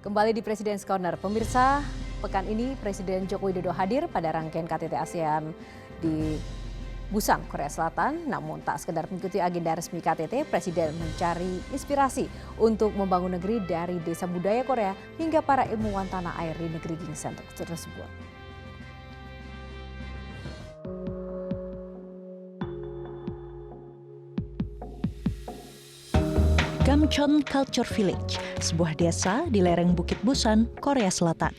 Kembali di Presiden Corner, pemirsa, pekan ini Presiden Joko Widodo hadir pada rangkaian KTT ASEAN di Busan, Korea Selatan. Namun tak sekedar mengikuti agenda resmi KTT, Presiden mencari inspirasi untuk membangun negeri dari desa budaya Korea hingga para ilmuwan tanah air di negeri Ginseng tersebut. Gamcheon Culture Village, sebuah desa di lereng Bukit Busan, Korea Selatan.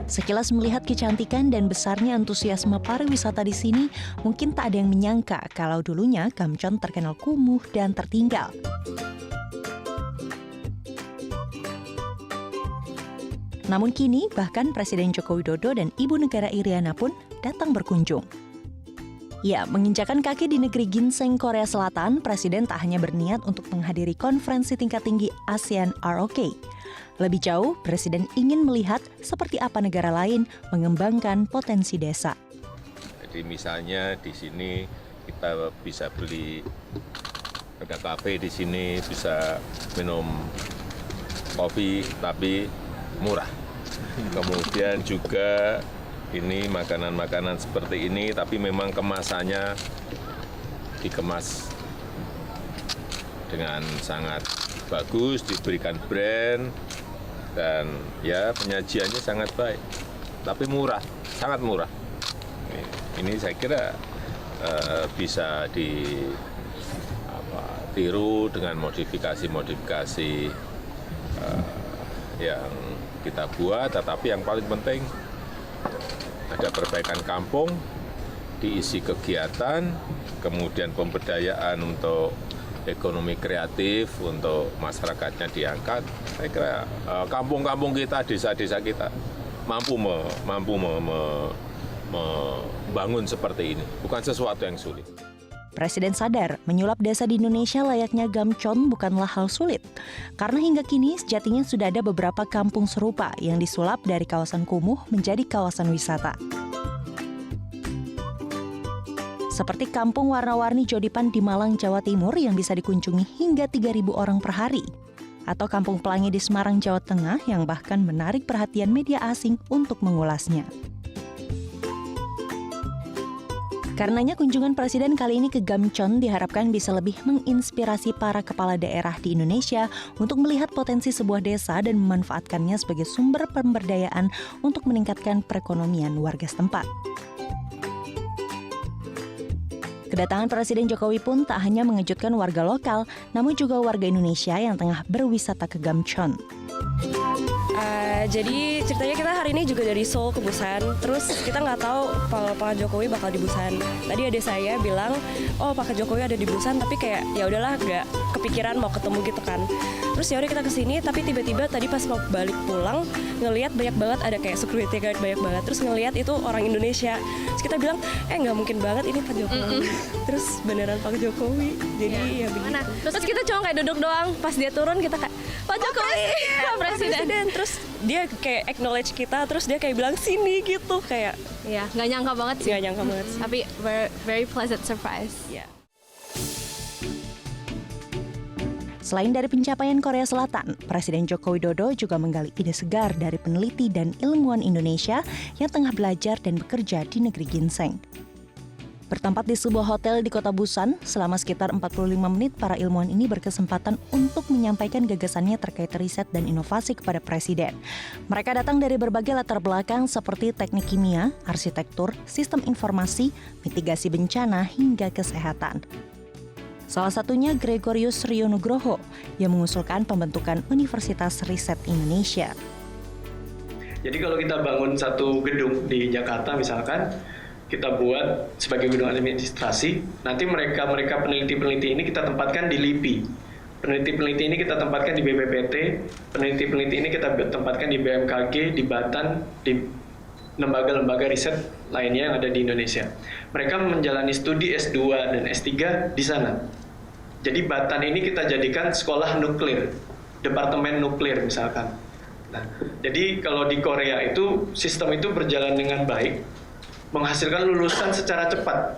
Sekilas melihat kecantikan dan besarnya antusiasme pariwisata di sini, mungkin tak ada yang menyangka kalau dulunya Gamcheon terkenal kumuh dan tertinggal. Namun kini bahkan Presiden Joko Widodo dan Ibu Negara Iriana pun datang berkunjung. Ya, menginjakan kaki di negeri Ginseng, Korea Selatan, Presiden tak hanya berniat untuk menghadiri konferensi tingkat tinggi ASEAN ROK. Lebih jauh, Presiden ingin melihat seperti apa negara lain mengembangkan potensi desa. Jadi misalnya di sini kita bisa beli, ada kafe di sini, bisa minum kopi tapi murah. Kemudian juga ini makanan-makanan seperti ini, tapi memang kemasannya dikemas dengan sangat bagus, diberikan brand, dan ya penyajiannya sangat baik, tapi murah, sangat murah. Ini saya kira bisa ditiru dengan modifikasi-modifikasi yang kita buat, tetapi yang paling penting ada perbaikan kampung, diisi kegiatan, kemudian pemberdayaan untuk ekonomi kreatif, untuk masyarakatnya diangkat. Saya kira kampung-kampung kita, desa-desa kita mampu membangun seperti ini. Bukan sesuatu yang sulit. Presiden sadar menyulap desa di Indonesia layaknya Gamcheon bukanlah hal sulit. Karena hingga kini sejatinya sudah ada beberapa kampung serupa yang disulap dari kawasan kumuh menjadi kawasan wisata. Seperti Kampung Warna-Warni Jodipan di Malang, Jawa Timur yang bisa dikunjungi hingga 3.000 orang per hari. Atau Kampung Pelangi di Semarang, Jawa Tengah yang bahkan menarik perhatian media asing untuk mengulasnya. Karenanya kunjungan Presiden kali ini ke Gamcheon diharapkan bisa lebih menginspirasi para kepala daerah di Indonesia untuk melihat potensi sebuah desa dan memanfaatkannya sebagai sumber pemberdayaan untuk meningkatkan perekonomian warga setempat. Kedatangan Presiden Jokowi pun tak hanya mengejutkan warga lokal, namun juga warga Indonesia yang tengah berwisata ke Gamcheon. Jadi ceritanya kita hari ini juga dari Seoul ke Busan. Terus kita nggak tahu kalau Pak Jokowi bakal di Busan. Tadi adik saya bilang, oh Pak Jokowi ada di Busan, tapi kayak ya udahlah nggak kepikiran mau ketemu gitu kan. Terus ya udah kita kesini, tapi tiba-tiba tadi pas mau balik pulang ngelihat banyak banget ada kayak security guard banyak banget. Terus ngelihat itu orang Indonesia. Terus kita bilang, nggak mungkin banget ini Pak Jokowi. Terus beneran Pak Jokowi. Jadi ya begitu. Terus kita cuma kayak duduk doang. Pas dia turun kita kayak Pak Jokowi, Pak Presiden. Terus dia kayak acknowledge kita, terus dia kayak bilang sini gitu kayak. Ya, nggak nyangka banget sih. Nggak nyangka banget. Tapi very pleasant surprise. Ya. Selain dari pencapaian Korea Selatan, Presiden Joko Widodo juga menggali ide segar dari peneliti dan ilmuwan Indonesia yang tengah belajar dan bekerja di negeri Ginseng. Bertempat di sebuah hotel di kota Busan, selama sekitar 45 menit para ilmuwan ini berkesempatan untuk menyampaikan gagasannya terkait riset dan inovasi kepada Presiden. Mereka datang dari berbagai latar belakang seperti teknik kimia, arsitektur, sistem informasi, mitigasi bencana, hingga kesehatan. Salah satunya Gregorius Rio Nugroho yang mengusulkan pembentukan Universitas Riset Indonesia. Jadi kalau kita bangun satu gedung di Jakarta misalkan, kita buat sebagai gedung administrasi, nanti mereka peneliti-peneliti ini kita tempatkan di LIPI. Peneliti-peneliti ini kita tempatkan di BPPT, peneliti-peneliti ini kita tempatkan di BMKG, di Batan, di lembaga-lembaga riset lainnya yang ada di Indonesia. Mereka menjalani studi S2 dan S3 di sana. Jadi Batan ini kita jadikan sekolah nuklir, departemen nuklir misalkan. Nah, jadi kalau di Korea itu sistem itu berjalan dengan baik, menghasilkan lulusan secara cepat.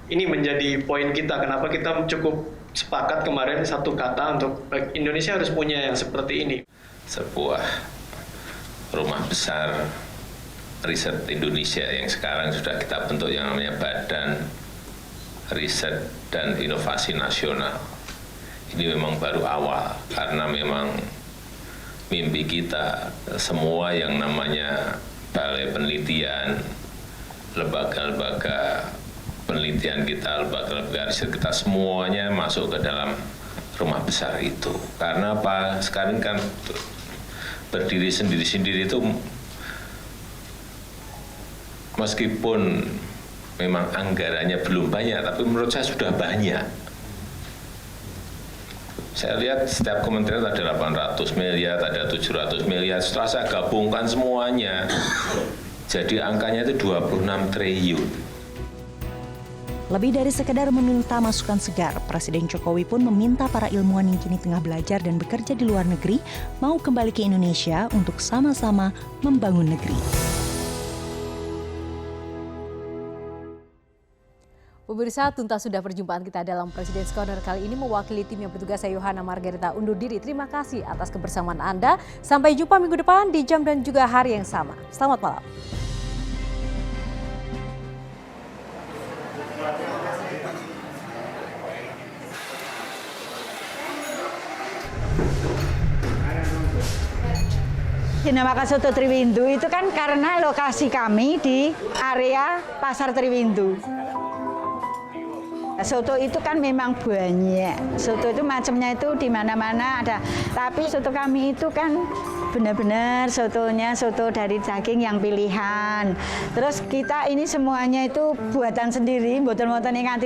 Ini menjadi poin kita, kenapa kita cukup sepakat kemarin satu kata untuk Indonesia harus punya yang seperti ini. Sebuah rumah besar riset Indonesia yang sekarang sudah kita bentuk yang namanya Badan Riset dan Inovasi Nasional. Ini memang baru awal, karena memang mimpi kita semua yang namanya balai penelitian, lembaga-lembaga penelitian kita, lembaga-lembaga riset kita, semuanya masuk ke dalam rumah besar itu. Karena apa? Sekarang kan berdiri sendiri-sendiri itu, meskipun memang anggarannya belum banyak, tapi menurut saya sudah banyak. Saya lihat setiap kementerian ada 800 miliar, ada 700 miliar. Setelah saya gabungkan semuanya, jadi angkanya itu 26 triliun. Lebih dari sekedar meminta masukan segar, Presiden Jokowi pun meminta para ilmuwan yang kini tengah belajar dan bekerja di luar negeri mau kembali ke Indonesia untuk sama-sama membangun negeri. Pemirsa, tuntas sudah perjumpaan kita dalam Presiden Corner kali ini. Mewakili tim yang bertugas, saya Yohana Margarita undur diri. Terima kasih atas kebersamaan Anda. Sampai jumpa minggu depan di jam dan juga hari yang sama. Selamat malam. Dinamakan Soto Triwindu itu kan karena lokasi kami di area Pasar Triwindu. Soto itu kan memang banyak. Soto itu macamnya itu di mana-mana ada. Tapi soto kami itu kan benar-benar sotonya soto dari daging yang pilihan. Terus kita ini semuanya itu buatan sendiri, mboten-mboten yang